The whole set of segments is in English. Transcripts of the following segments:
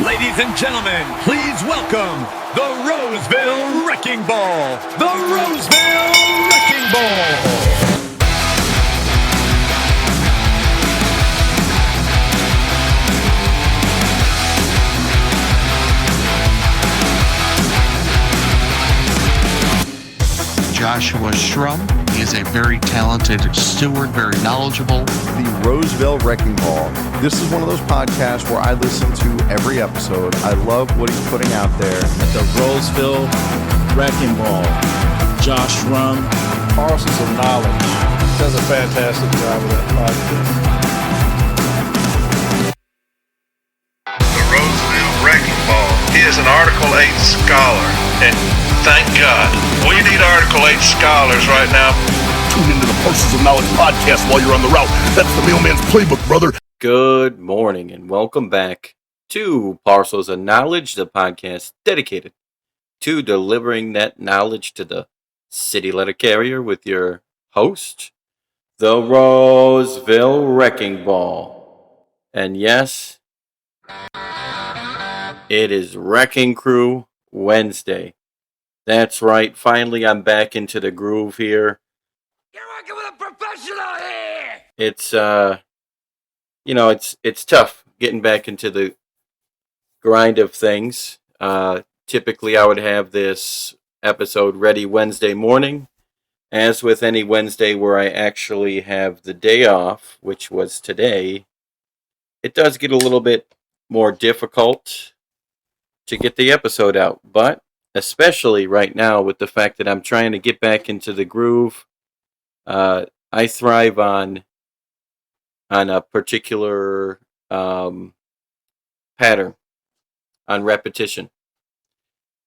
Ladies and gentlemen, please welcome the Roseville Wrecking Ball. The Roseville Wrecking Ball. Joshua Shrum. He is a very talented steward, very knowledgeable. The Roseville Wrecking Ball. This is one of those podcasts where I listen to every episode. I love what he's putting out there. The Roseville Wrecking Ball. Josh Shrum. Parcels of Knowledge. Does a fantastic job with that podcast. The Roseville Wrecking Ball. He is an Article 8 scholar, and thank God. We need Article 8 scholars right now. Tune into the Parcels of Knowledge podcast while you're on the route. That's the mailman's playbook, brother. Good morning and welcome back to Parcels of Knowledge, the podcast dedicated to delivering that knowledge to the city letter carrier with your host, the Roseville Wrecking Ball. And yes, it is Wrecking Crew Wednesday. That's right. Finally, I'm back into the groove here. You're working with a professional here. It's tough getting back into the grind of things. Typically, I would have this episode ready Wednesday morning. As with any Wednesday where I actually have the day off, which was today, it does get a little bit more difficult to get the episode out. But especially right now with the fact that I'm trying to get back into the groove. I thrive on a particular pattern, on repetition.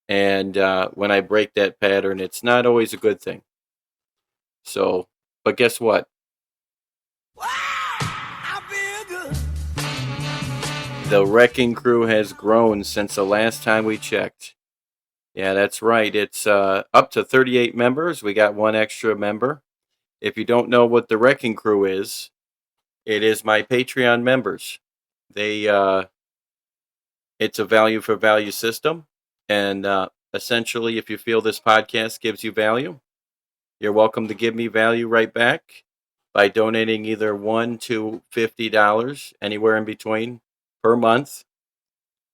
And when I break that pattern, it's not always a good thing. So, but guess what? Wow, I feel good. The Wrecking Crew has grown since the last time we checked. Yeah, that's right. It's up to 38 members. We got one extra member. If you don't know what the Wrecking Crew is, it is my Patreon members. It's a value for value system. And essentially, if you feel this podcast gives you value, you're welcome to give me value right back by donating either $1 to $50, anywhere in between, per month.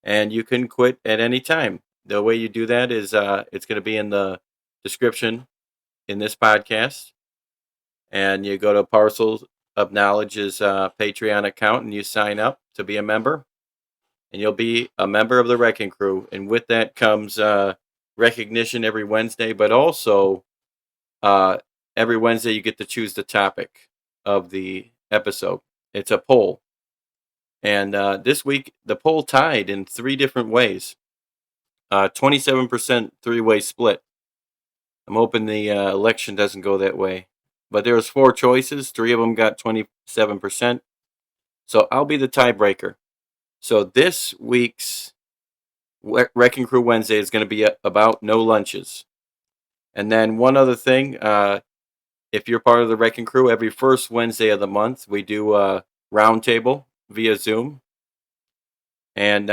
And you can quit at any time. The way you do that is it's going to be in the description in this podcast. And you go to Parcels of Knowledge's Patreon account and you sign up to be a member. And you'll be a member of the Wrecking Crew. And with that comes recognition every Wednesday. But also, every Wednesday you get to choose the topic of the episode. It's a poll. And this week, the poll tied in 3 different ways. 27% three-way split. I'm hoping the election doesn't go that way. But there was 4 choices. 3 of them got 27%. So I'll be the tiebreaker. So this week's Wrecking Crew Wednesday is going to be about no lunches. And then one other thing. If you're part of the Wrecking Crew, every first Wednesday of the month, we do a roundtable via Zoom. And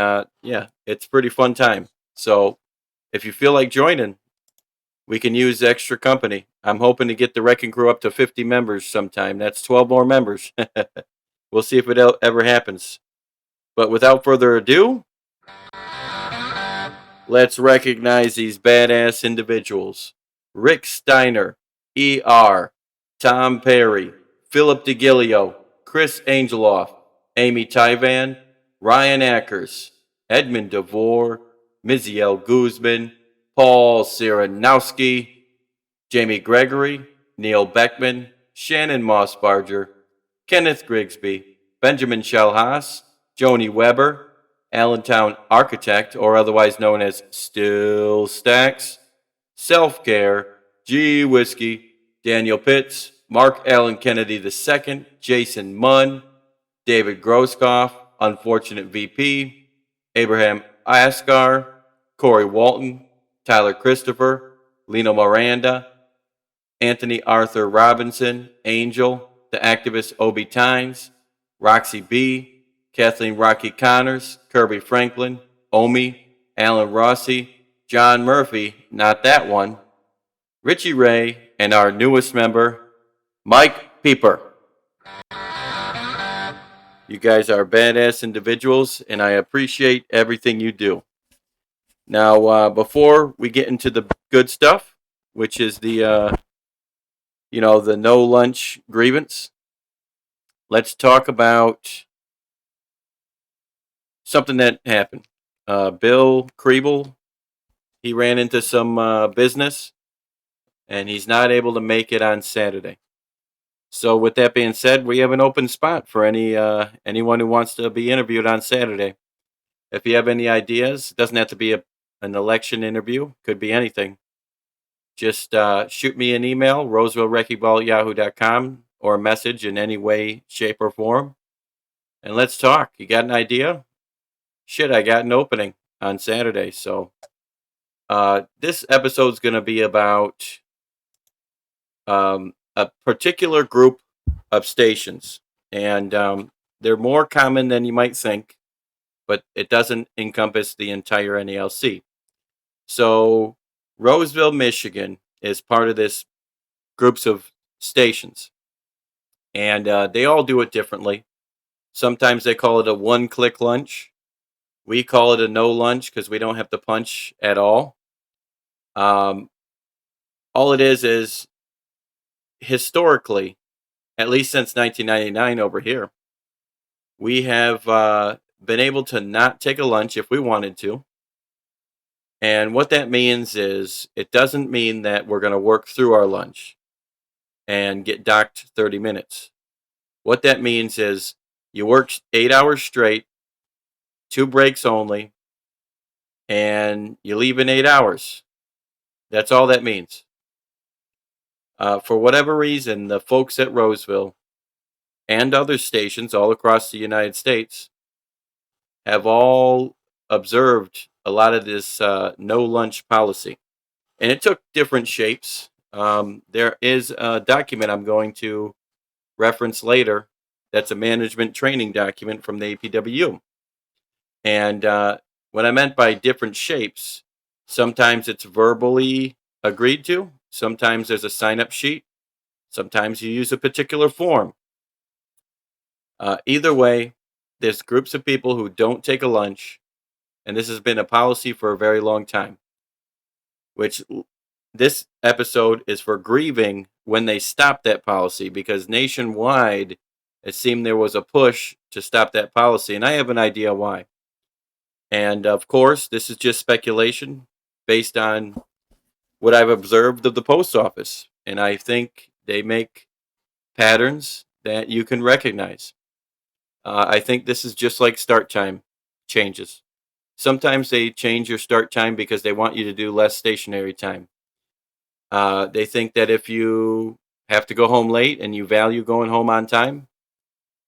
it's a pretty fun time. So if you feel like joining, we can use extra company. I'm hoping to get the Wrecking Crew up to 50 members sometime. That's 12 more members. We'll see if it ever happens. But without further ado, let's recognize these badass individuals. Rick Steiner, E.R., Tom Perry, Philip DeGilio, Chris Angeloff, Amy Tyvan, Ryan Ackers, Edmund DeVore, Miziel Guzman, Paul Siranowski, Jamie Gregory, Neil Beckman, Shannon Mossbarger, Kenneth Grigsby, Benjamin Shalhaas, Joni Weber, Allentown Architect, or otherwise known as Still Stacks, Self-Care, G Whiskey, Daniel Pitts, Mark Allen Kennedy II, Jason Munn, David Groskoff, Unfortunate VP, Abraham Asgar, Corey Walton, Tyler Christopher, Lino Miranda, Anthony Arthur Robinson, Angel, the activist Obi Tynes, Roxy B, Kathleen Rocky Connors, Kirby Franklin, Omi, Alan Rossi, John Murphy, not that one, Richie Ray, and our newest member, Mike Pieper. You guys are badass individuals, and I appreciate everything you do. Now, before we get into the good stuff, which is the no lunch grievance, let's talk about something that happened. Bill Kriebel, he ran into some business, and he's not able to make it on Saturday. So, with that being said, we have an open spot for anyone who wants to be interviewed on Saturday. If you have any ideas, it doesn't have to be an election interview. Could be anything. Just shoot me an email, rosevillewreckingball@yahoo.com, or a message in any way, shape, or form. And let's talk. You got an idea? Shit, I got an opening on Saturday. So this episode's going to be about a particular group of stations. And they're more common than you might think, but it doesn't encompass the entire NALC. So Roseville, Michigan is part of this groups of stations. And they all do it differently. Sometimes they call it a one-click lunch. We call it a no lunch because we don't have to punch at all. All it is historically, at least since 1999 over here, we have been able to not take a lunch if we wanted to. And what that means is it doesn't mean that we're going to work through our lunch and get docked 30 minutes. What that means is you work 8 hours straight, 2 breaks only, and you leave in 8 hours. That's all that means. For whatever reason, the folks at Roseville and other stations all across the United States have all observed a lot of this no lunch policy. And it took different shapes. There is a document I'm going to reference later that's a management training document from the APWU. And what I meant by different shapes, sometimes it's verbally agreed to, sometimes there's a sign-up sheet, sometimes you use a particular form. Either way, there's groups of people who don't take a lunch, and this has been a policy for a very long time, which this episode is for grieving when they stopped that policy, because nationwide it seemed there was a push to stop that policy, and I have an idea why. And of course, this is just speculation based on what I've observed of the post office, and I think they make patterns that you can recognize. I think this is just like start time changes. Sometimes they change your start time because they want you to do less stationary time. They think that if you have to go home late and you value going home on time,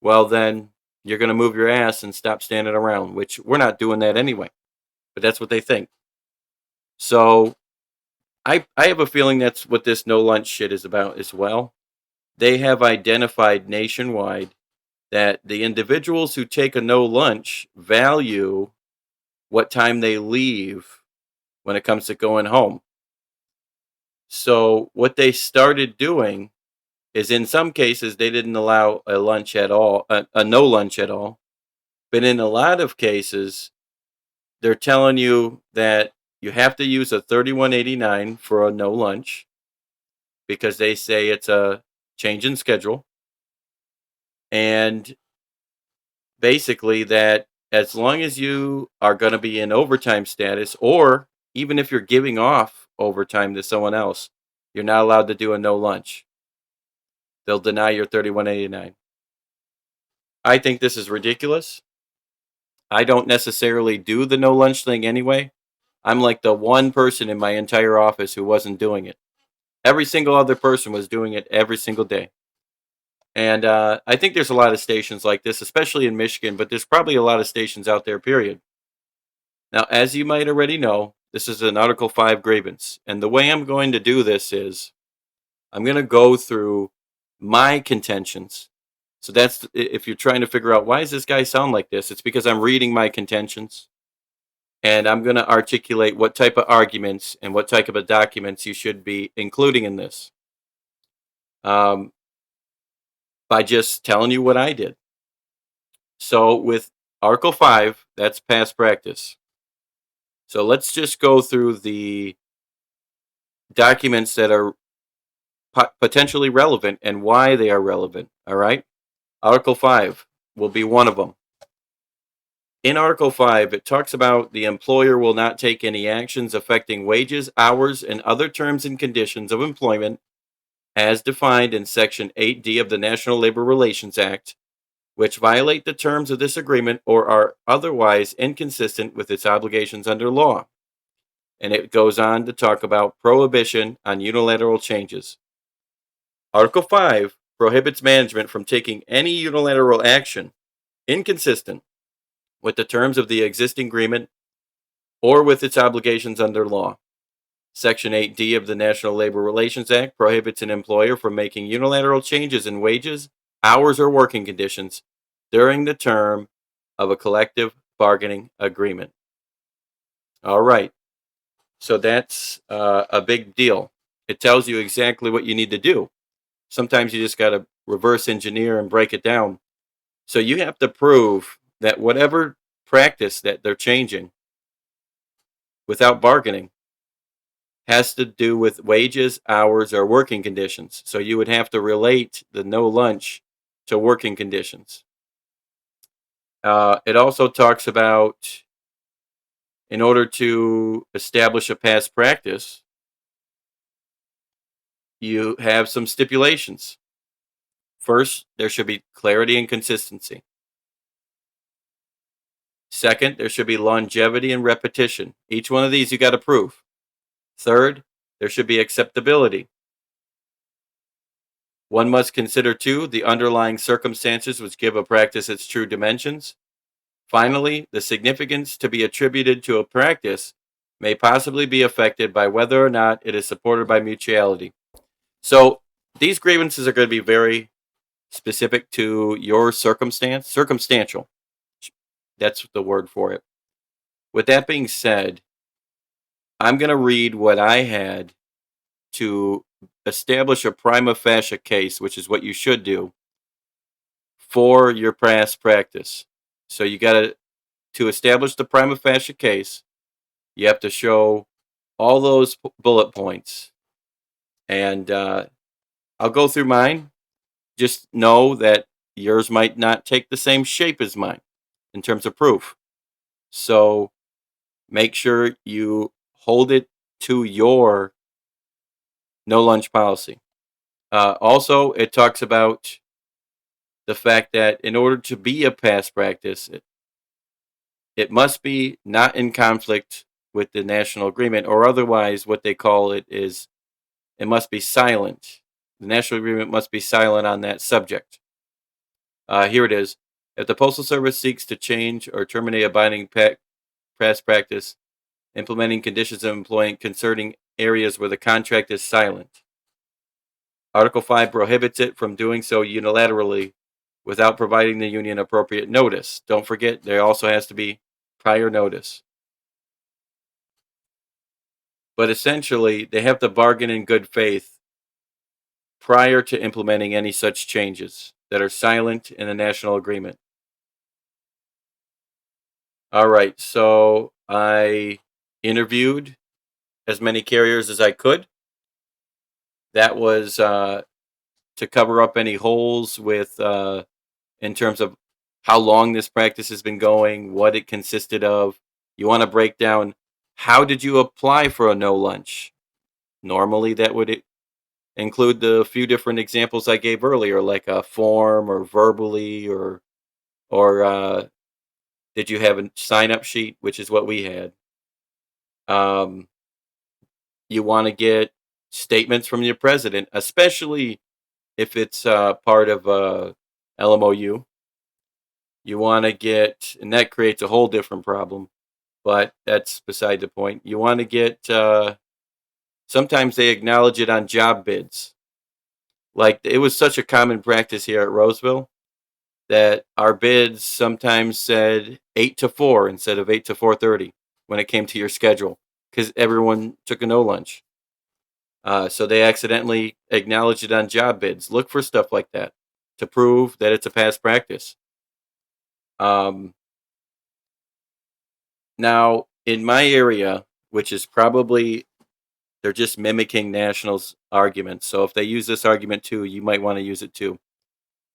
well, then you're going to move your ass and stop standing around, which we're not doing that anyway. But that's what they think. So I have a feeling that's what this no lunch shit is about as well. They have identified nationwide that the individuals who take a no lunch value what time they leave when it comes to going home. So what they started doing is, in some cases, they didn't allow a lunch at all, a no lunch at all. But in a lot of cases, they're telling you that you have to use a 3189 for a no lunch because they say it's a change in schedule. And basically that as long as you are going to be in overtime status, or even if you're giving off overtime to someone else, you're not allowed to do a no lunch. They'll deny your 3189. I think this is ridiculous. I don't necessarily do the no lunch thing anyway. I'm like the one person in my entire office who wasn't doing it. Every single other person was doing it every single day. And I think there's a lot of stations like this, especially in Michigan, but there's probably a lot of stations out there, period. Now, as you might already know, this is an Article 5 grievance. And the way I'm going to do this is I'm going to go through my contentions. So that's, if you're trying to figure out why does this guy sound like this, it's because I'm reading my contentions. And I'm going to articulate what type of arguments and what type of documents you should be including in this by just telling you what I did. So with Article 5, that's past practice. So let's just go through the documents that are potentially relevant and why they are relevant. All right. Article 5 will be one of them. In Article 5, it talks about the employer will not take any actions affecting wages, hours, and other terms and conditions of employment as defined in Section 8D of the National Labor Relations Act, which violate the terms of this agreement or are otherwise inconsistent with its obligations under law. And it goes on to talk about prohibition on unilateral changes. Article 5 prohibits management from taking any unilateral action inconsistent with the terms of the existing agreement or with its obligations under law. Section 8D of the National Labor Relations Act prohibits an employer from making unilateral changes in wages, hours, or working conditions during the term of a collective bargaining agreement. All right. So that's a big deal. It tells you exactly what you need to do. Sometimes you just got to reverse engineer and break it down. So you have to prove that whatever practice that they're changing without bargaining has to do with wages, hours, or working conditions. So you would have to relate the no lunch to working conditions. It also talks about, in order to establish a past practice, you have some stipulations. First, there should be clarity and consistency. Second, there should be longevity and repetition. Each one of these you got to prove. Third, there should be acceptability. One must consider, too, the underlying circumstances which give a practice its true dimensions. Finally, the significance to be attributed to a practice may possibly be affected by whether or not it is supported by mutuality. So these grievances are going to be very specific to your circumstance, circumstantial. That's the word for it. With that being said, I'm going to read what I had to establish a prima facie case, which is what you should do for your past practice. So you got to establish the prima facie case, you have to show all those bullet points. And I'll go through mine. Just know that yours might not take the same shape as mine in terms of proof. So make sure you hold it to your no lunch policy. Also, it talks about the fact that in order to be a past practice, it must be not in conflict with the national agreement, or otherwise what they call it is it must be silent. The national agreement must be silent on that subject. Here it is. If the Postal Service seeks to change or terminate a binding past practice, implementing conditions of employment concerning areas where the contract is silent, Article 5 prohibits it from doing so unilaterally without providing the union appropriate notice. Don't forget, there also has to be prior notice. But essentially, they have to bargain in good faith prior to implementing any such changes that are silent in the national agreement. All right, so I interviewed as many carriers as I could. That was to cover up any holes with in terms of how long this practice has been going, what it consisted of. You want to break down, how did you apply for a no lunch? Normally that would include the few different examples I gave earlier, like a form or verbally, or did you have a sign-up sheet, which is what we had. You want to get statements from your president, especially if it's part of LMOU. You want to get, and that creates a whole different problem, but that's beside the point. You want to get, sometimes they acknowledge it on job bids. Like, it was such a common practice here at Roseville that our bids sometimes said 8 to 4 instead of 8 to 4:30. when it came to your schedule because everyone took a no lunch. So they accidentally acknowledged it on job bids. Look for stuff like that to prove that it's a past practice. Now, in my area, which is probably, they're just mimicking National's arguments. So if they use this argument too, you might want to use it too.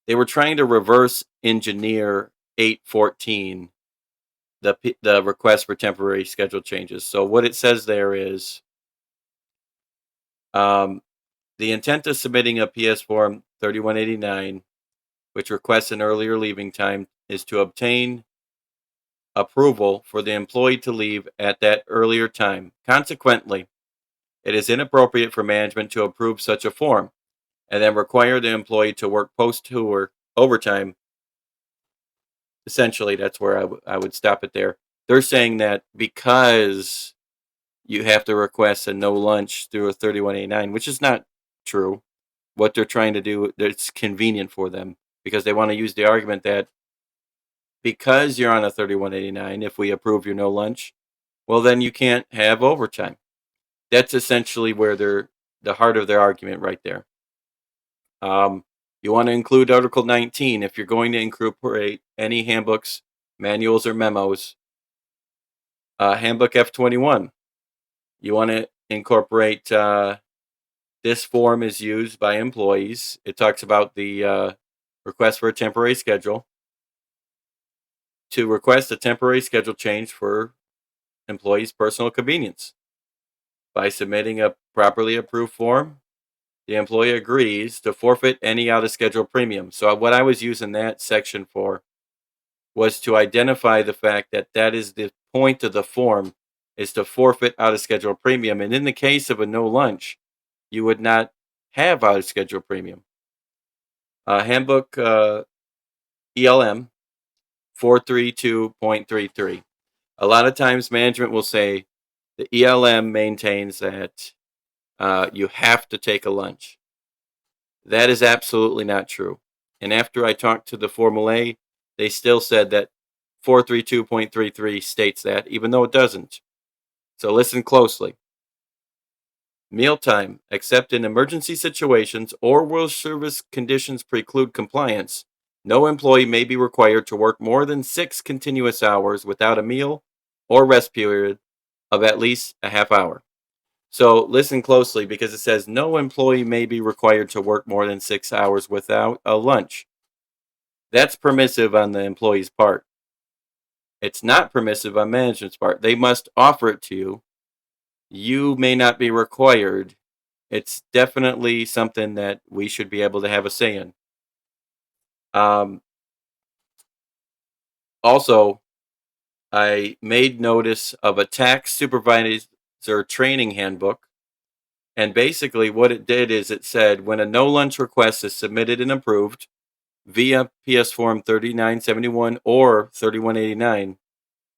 They were trying to reverse engineer 814, the request for temporary schedule changes. So what it says there is, the intent of submitting a PS Form 3189, which requests an earlier leaving time, is to obtain approval for the employee to leave at that earlier time. Consequently, it is inappropriate for management to approve such a form and then require the employee to work post-tour overtime. Essentially, that's where I would stop it there. They're saying that because you have to request a no lunch through a 3189, which is not true. What they're trying to do, it's convenient for them because they want to use the argument that because you're on a 3189, if we approve your no lunch, well, then you can't have overtime. That's essentially where the heart of their argument right there. You want to include Article 19 if you're going to incorporate any handbooks, manuals, or memos. Handbook F21. You want to incorporate this form is used by employees. It talks about the request for a temporary schedule. To request a temporary schedule change for employees' personal convenience. By submitting a properly approved form, the employee agrees to forfeit any out-of-schedule premium. So what I was using that section for was to identify the fact that that is the point of the form, is to forfeit out-of-schedule premium. And in the case of a no lunch, you would not have out-of-schedule premium. Handbook ELM 432.33. A lot of times management will say the ELM maintains that you have to take a lunch. That is absolutely not true. And after I talked to the Formal A, they still said that 432.33 states that, even though it doesn't. So listen closely. Mealtime, except in emergency situations or where service conditions preclude compliance, no employee may be required to work more than 6 continuous hours without a meal or rest period of at least a half hour. So listen closely because it says no employee may be required to work more than 6 hours without a lunch. That's permissive on the employee's part. It's not permissive on management's part. They must offer it to you. You may not be required. It's definitely something that we should be able to have a say in. Also, I made notice of a tax supervisor training handbook. And basically what it did is it said when a no lunch request is submitted and approved via PS Form 3971 or 3189,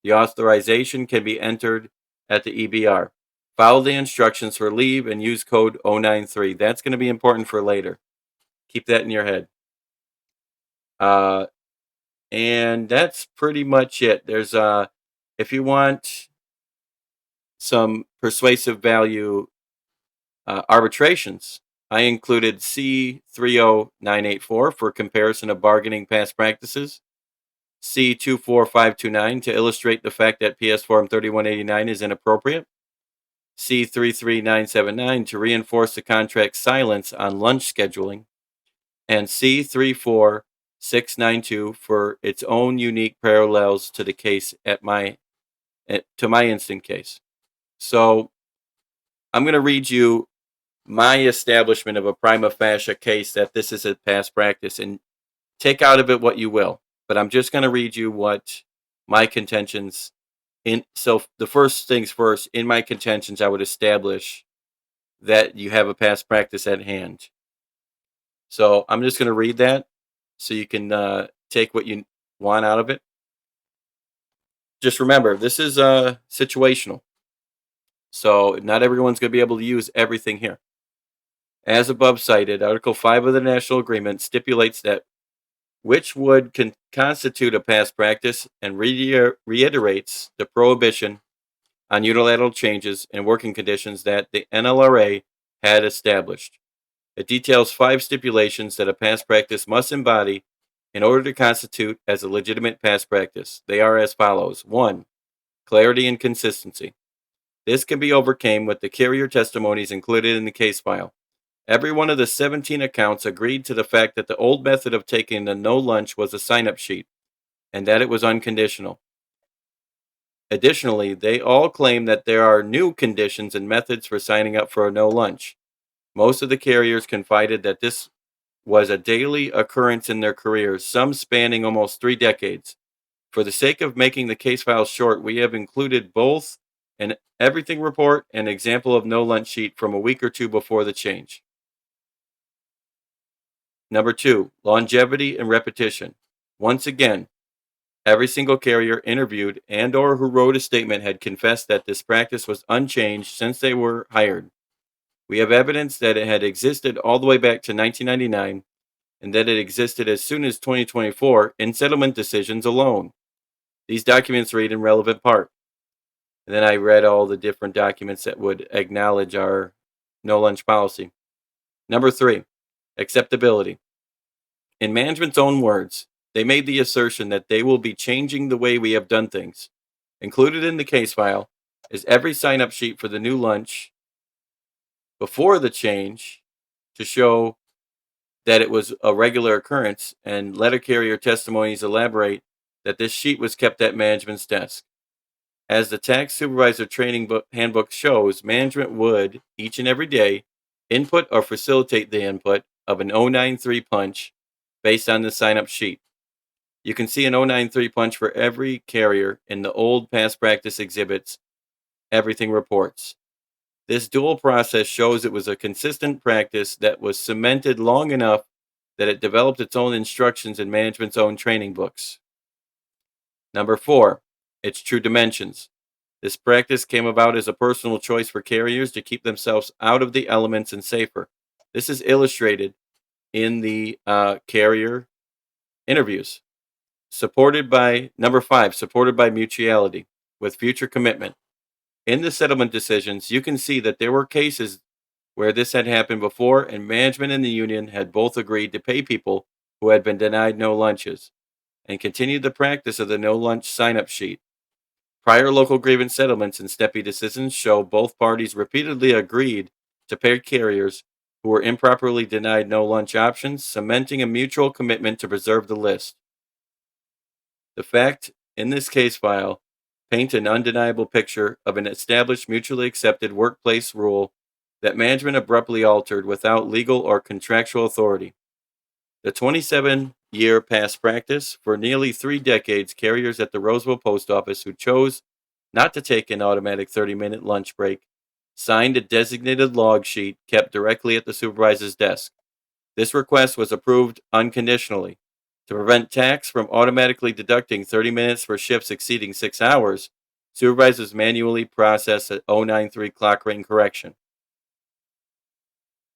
the authorization can be entered at the EBR. Follow the instructions for leave and use code 093. That's going to be important for later. Keep that in your head. And that's pretty much it. There's if you want some persuasive value arbitrations, I included C30984 for comparison of bargaining past practices, C24529 to illustrate the fact that PS Form 3189 is inappropriate, C33979 to reinforce the contract's silence on lunch scheduling, and C34692 for its own unique parallels to the case to my instant case. So I'm going to read you my establishment of a prima facie case that this is a past practice, and take out of it what you will. But I'm just going to read you what my contentions so the first things first, in my contentions, I would establish that you have a past practice at hand. So I'm just going to read that so you can take what you want out of it. Just remember, this is situational. So not everyone's going to be able to use everything here. As above cited, Article 5 of the National Agreement stipulates that which would constitute a past practice and reiterates the prohibition on unilateral changes in working conditions that the NLRA had established. It details 5 stipulations that a past practice must embody in order to constitute as a legitimate past practice. They are as follows. 1. Clarity and consistency. This can be overcome with the carrier testimonies included in the case file. Every one of the 17 accounts agreed to the fact that the old method of taking the no lunch was a sign-up sheet, and that it was unconditional. Additionally, they all claim that there are new conditions and methods for signing up for a no lunch. Most of the carriers confided that this was a daily occurrence in their careers, some spanning almost 3 decades. For the sake of making the case file short, we have included both an everything report and example of no lunch sheet from a week or 2 before the change. Number 2, longevity and repetition. Once again, every single carrier interviewed and or who wrote a statement had confessed that this practice was unchanged since they were hired. We have evidence that it had existed all the way back to 1999 and that it existed as soon as 2024 in settlement decisions alone. These documents read in relevant part. And then I read all the different documents that would acknowledge our no lunch policy. Number 3, acceptability. In management's own words, they made the assertion that they will be changing the way we have done things. Included in the case file is every sign-up sheet for the new lunch before the change to show that it was a regular occurrence, and letter carrier testimonies elaborate that this sheet was kept at management's desk. As the tax supervisor training handbook shows, management would, each and every day, input or facilitate the input of an 093 punch based on the sign-up sheet. You can see an 093 punch for every carrier in the old past practice exhibits, everything reports. This dual process shows it was a consistent practice that was cemented long enough that it developed its own instructions in management's own training books. Number 4, its true dimensions. This practice came about as a personal choice for carriers to keep themselves out of the elements and safer. This is illustrated in the carrier interviews. Number 5, supported by mutuality with future commitment. In the settlement decisions, you can see that there were cases where this had happened before, and management and the union had both agreed to pay people who had been denied no lunches and continued the practice of the no lunch sign-up sheet. Prior local grievance settlements and STEPI decisions show both parties repeatedly agreed to pay carriers who were improperly denied no lunch options, cementing a mutual commitment to preserve the list. The fact in this case file paint an undeniable picture of an established mutually accepted workplace rule that management abruptly altered without legal or contractual authority. The 27-year past practice, for nearly 3 decades, carriers at the Roseville Post Office who chose not to take an automatic 30-minute lunch break signed a designated log sheet kept directly at the supervisor's desk. This request was approved unconditionally. To prevent tax from automatically deducting 30 minutes for shifts exceeding 6 hours, supervisors manually process a 093 clock ring correction.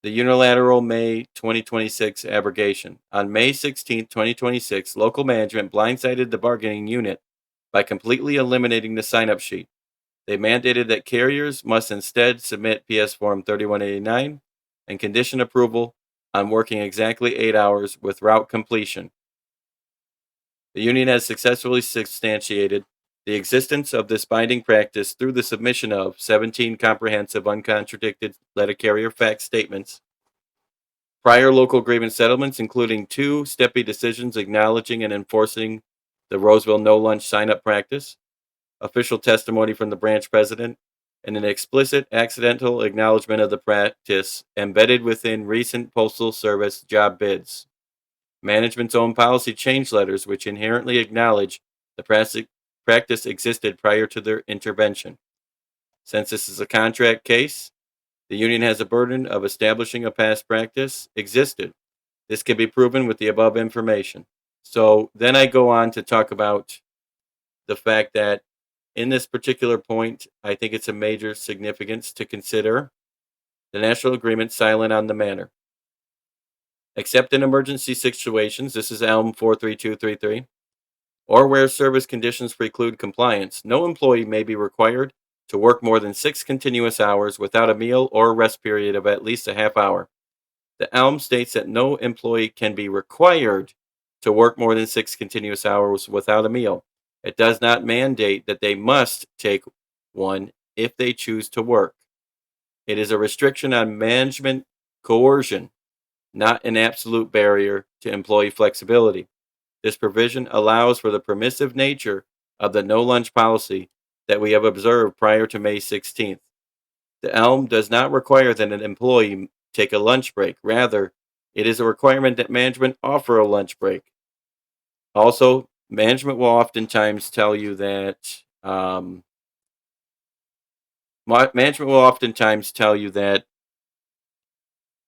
The unilateral May 2026 abrogation. On May 16, 2026, local management blindsided the bargaining unit by completely eliminating the sign-up sheet. They mandated that carriers must instead submit PS Form 3189 and condition approval on working exactly 8 hours with route completion. The union has successfully substantiated the existence of this binding practice through the submission of 17 comprehensive, uncontradicted letter carrier fact statements, prior local grievance settlements, including 2 STEPI decisions acknowledging and enforcing the Roseville no lunch sign-up practice, official testimony from the branch president, and an explicit accidental acknowledgement of the practice embedded within recent Postal Service job bids. Management's own policy change letters, which inherently acknowledge the practice existed prior to their intervention. Since this is a contract case, the union has a burden of establishing a past practice existed. This can be proven with the above information. So then I go on to talk about the fact that in this particular point, I think it's a major significance to consider the national agreement silent on the matter. Except in emergency situations, this is ELM 43233, or where service conditions preclude compliance, no employee may be required to work more than 6 continuous hours without a meal or rest period of at least a half hour. The ELM states that no employee can be required to work more than 6 continuous hours without a meal. It does not mandate that they must take one if they choose to work. It is a restriction on management coercion, not an absolute barrier to employee flexibility. This provision allows for the permissive nature of the no lunch policy that we have observed prior to May 16th. The ELM does not require that an employee take a lunch break. Rather, it is a requirement that management offer a lunch break. Also, management will oftentimes tell you that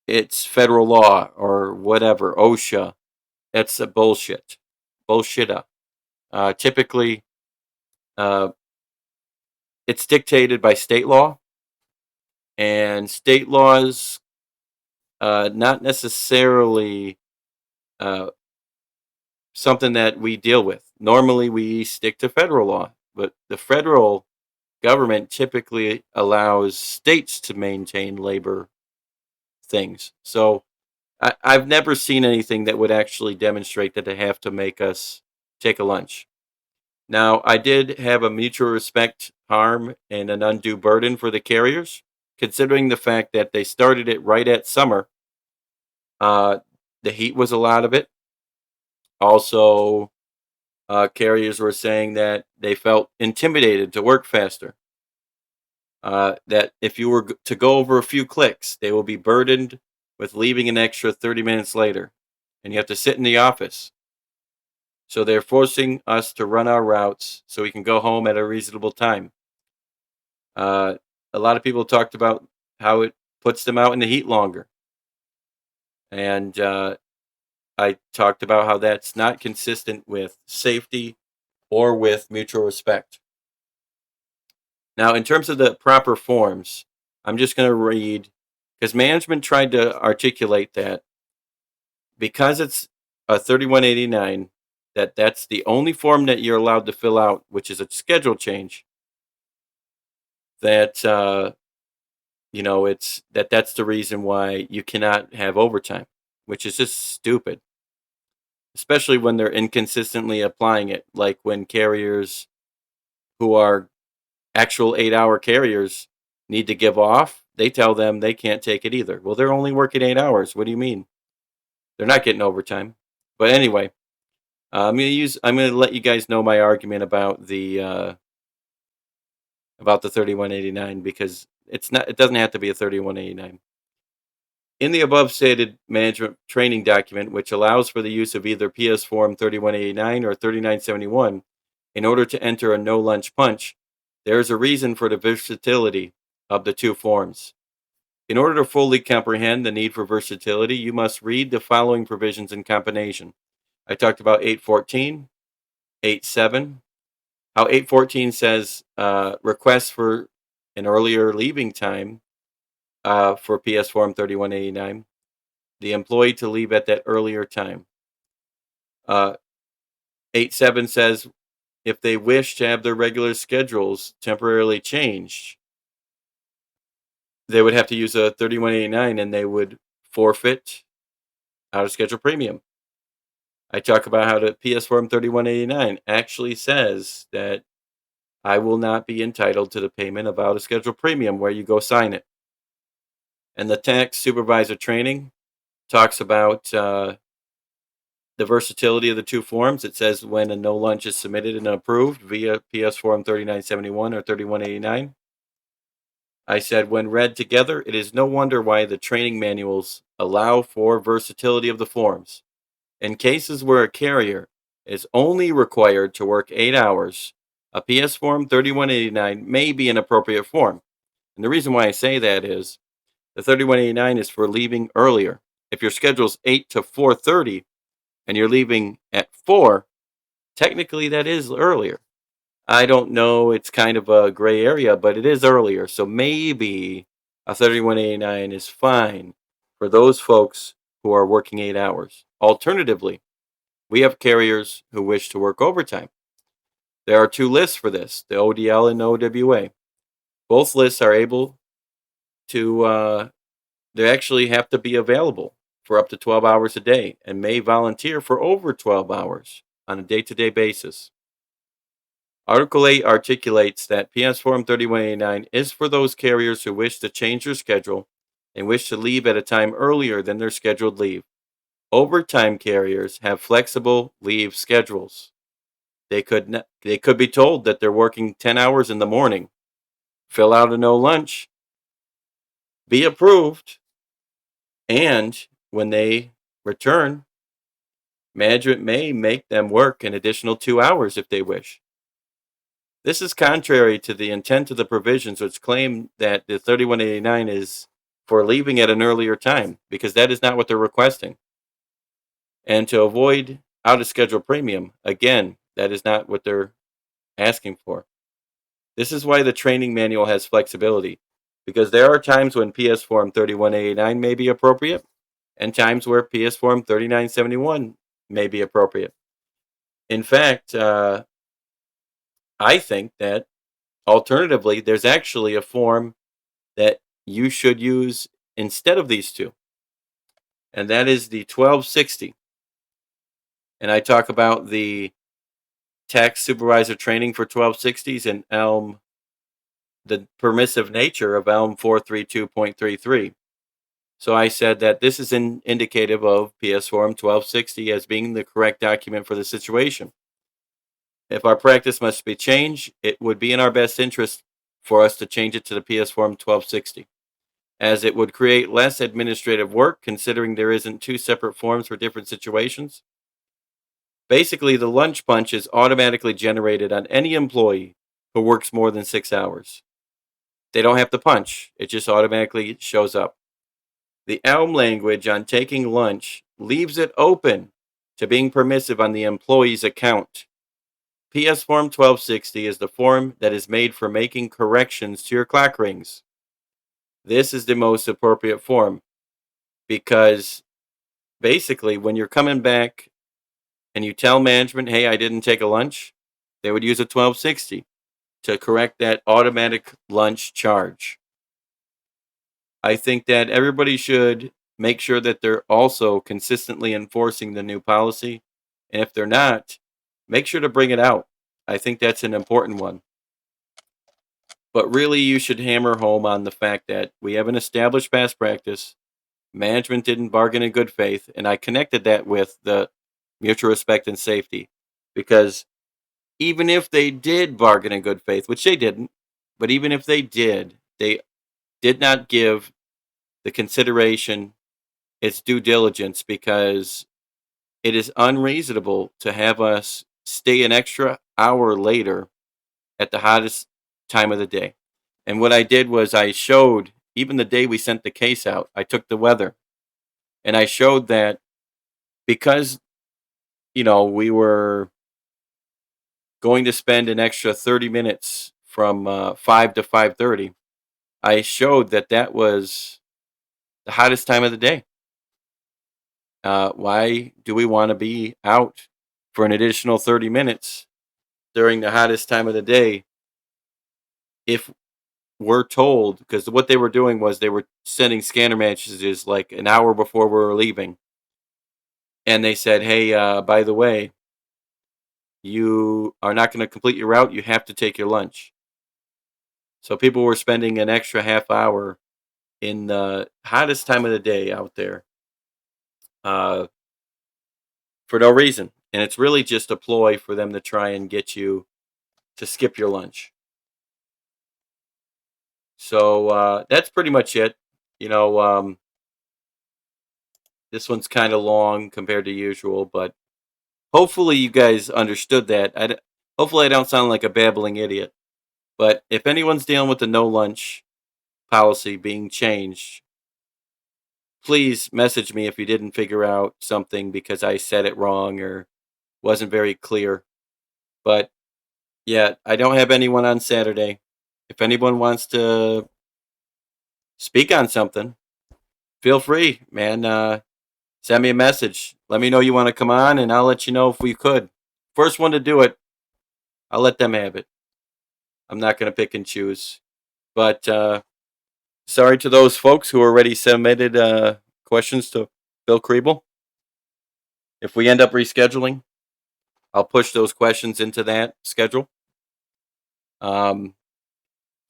it's federal law or whatever, OSHA. That's a bullshit. Bullshitta. Typically, it's dictated by state law, and state laws not necessarily something that we deal with. Normally, we stick to federal law, but the federal government typically allows states to maintain labor things. So I've never seen anything that would actually demonstrate that they have to make us take a lunch. Now, I did have a mutual respect harm and an undue burden for the carriers, considering the fact that they started it right at summer. The heat was a lot of it. Also, carriers were saying that they felt intimidated to work faster. That if you were to go over a few clicks, they will be burdened with leaving an extra 30 minutes later, and you have to sit in the office. So they're forcing us to run our routes so we can go home at a reasonable time. A lot of people talked about how it puts them out in the heat longer. And I talked about how that's not consistent with safety or with mutual respect. Now, in terms of the proper forms, I'm just going to read, because management tried to articulate that because it's a 3189, that's the only form that you're allowed to fill out, which is a schedule change. That that's the reason why you cannot have overtime, which is just stupid. Especially when they're inconsistently applying it, like when carriers who are actual 8-hour carriers need to give off, they tell them they can't take it either. Well, they're only working 8 hours. What do you mean? They're not getting overtime. But anyway, I'm going to let you guys know my argument about the 3189, because it doesn't have to be a 3189. In the above stated management training document, which allows for the use of either PS Form 3189 or 3971 in order to enter a no lunch punch, there is a reason for the versatility of the two forms. In order to fully comprehend the need for versatility, you must read the following provisions in combination. I talked about 814, 87, how 814 says requests for an earlier leaving time for PS Form 3189, the employee to leave at that earlier time. 87 says if they wish to have their regular schedules temporarily changed, they would have to use a 3189 and they would forfeit out of schedule premium. I talk about how the PS Form 3189 actually says that I will not be entitled to the payment of out of schedule premium where you go sign it. And the tax supervisor training talks about the versatility of the two forms. It says when a no lunch is submitted and approved via PS Form 3971 or 3189. I said when read together, it is no wonder why the training manuals allow for versatility of the forms. In cases where a carrier is only required to work 8 hours, a PS Form 3189 may be an appropriate form. And the reason why I say that is the 3189 is for leaving earlier. If your schedule's 8 to 4:30 and you're leaving at 4, technically that is earlier. I don't know, it's kind of a gray area, but it is earlier. So maybe a 3189 is fine for those folks who are working 8 hours. Alternatively, we have carriers who wish to work overtime. There are two lists for this, the ODL and OWA. Both lists are able to, they actually have to be available for up to 12 hours a day and may volunteer for over 12 hours on a day-to-day basis. Article 8 articulates that PS Form 3189 is for those carriers who wish to change their schedule and wish to leave at a time earlier than their scheduled leave. Overtime carriers have flexible leave schedules. They could be told that they're working 10 hours in the morning, fill out a no lunch, be approved, and when they return, management may make them work an additional 2 hours if they wish. This is contrary to the intent of the provisions, which claim that the 3189 is for leaving at an earlier time, because that is not what they're requesting. And to avoid out of schedule premium, again, that is not what they're asking for. This is why the training manual has flexibility, because there are times when PS Form 3189 may be appropriate and times where PS Form 3971 may be appropriate. In fact, I think that alternatively, there's actually a form that you should use instead of these two, and that is the 1260. And I talk about the tax supervisor training for 1260s and ELM, the permissive nature of ELM 432.33. So I said that this is indicative of PS Form 1260 as being the correct document for the situation. If our practice must be changed, it would be in our best interest for us to change it to the PS Form 1260, as it would create less administrative work considering there isn't two separate forms for different situations. Basically, the lunch punch is automatically generated on any employee who works more than 6 hours. They don't have to punch, it just automatically shows up. The ELM language on taking lunch leaves it open to being permissive on the employee's account. PS Form 1260 is the form that is made for making corrections to your clock rings. This is the most appropriate form because basically when you're coming back and you tell management, hey, I didn't take a lunch, they would use a 1260 to correct that automatic lunch charge. I think that everybody should make sure that they're also consistently enforcing the new policy. And if they're not, make sure to bring it out. I think that's an important one. But really, you should hammer home on the fact that we have an established past practice. Management didn't bargain in good faith. And I connected that with the mutual respect and safety. Because even if they did bargain in good faith, which they didn't, but even if they did not give the consideration its due diligence, because it is unreasonable to have us stay an extra hour later at the hottest time of the day. And what I did was I showed, even the day we sent the case out, I took the weather and I showed that because, we were going to spend an extra 30 minutes from 5 to 5:30, I showed that was the hottest time of the day. Why do we want to be out for an additional 30 minutes during the hottest time of the day if we're told, because what they were doing was they were sending scanner messages like an hour before we were leaving. And they said, hey, by the way, you are not going to complete your route. You have to take your lunch. So people were spending an extra half hour in the hottest time of the day out there for no reason. And it's really just a ploy for them to try and get you to skip your lunch. So that's pretty much it. This one's kind of long compared to usual, but hopefully you guys understood that. Hopefully I don't sound like a babbling idiot. But if anyone's dealing with the no lunch policy being changed, please message me if you didn't figure out something because I said it wrong or wasn't very clear. But yeah, I don't have anyone on Saturday. If anyone wants to speak on something, feel free, man. Send me a message. Let me know you want to come on, and I'll let you know if we could. First one to do it, I'll let them have it. I'm not going to pick and choose. But sorry to those folks who already submitted questions to Bill Kriebel. If we end up rescheduling, I'll push those questions into that schedule.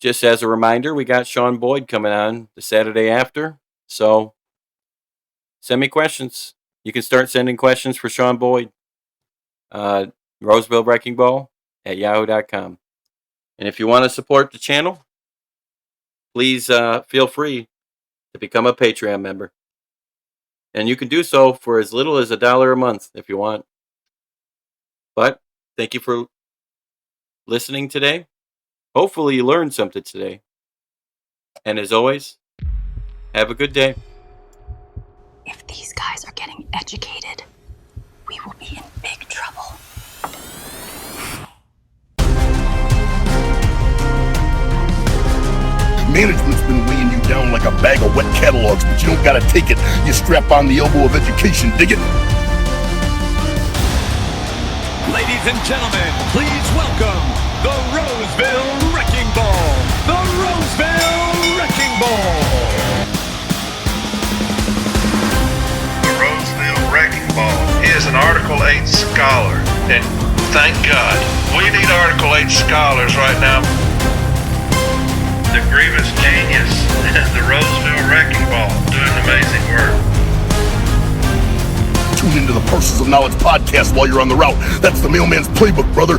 Just as a reminder, we got Sean Boyd coming on the Saturday after. So send me questions. You can start sending questions for Sean Boyd. Roseville Wrecking Ball at yahoo.com. And if you want to support the channel, please feel free to become a Patreon member. And you can do so for as little as $1 a month if you want. But thank you for listening today. Hopefully you learned something today. And as always, have a good day. If these guys are getting educated, we will be in big trouble. Management's been weighing you down like a bag of wet catalogs, but you don't gotta take it. You strap on the elbow of education, dig it? Ladies and gentlemen, please welcome the Roseville Wrecking Ball. The Roseville Wrecking Ball. The Roseville Wrecking Ball is an Article 8 scholar, and thank God, we need Article 8 scholars right now. The Grievance genius, the Roseville Wrecking Ball, doing amazing work. Tune into the Purses of Knowledge podcast while you're on the route. That's the mailman's playbook, brother.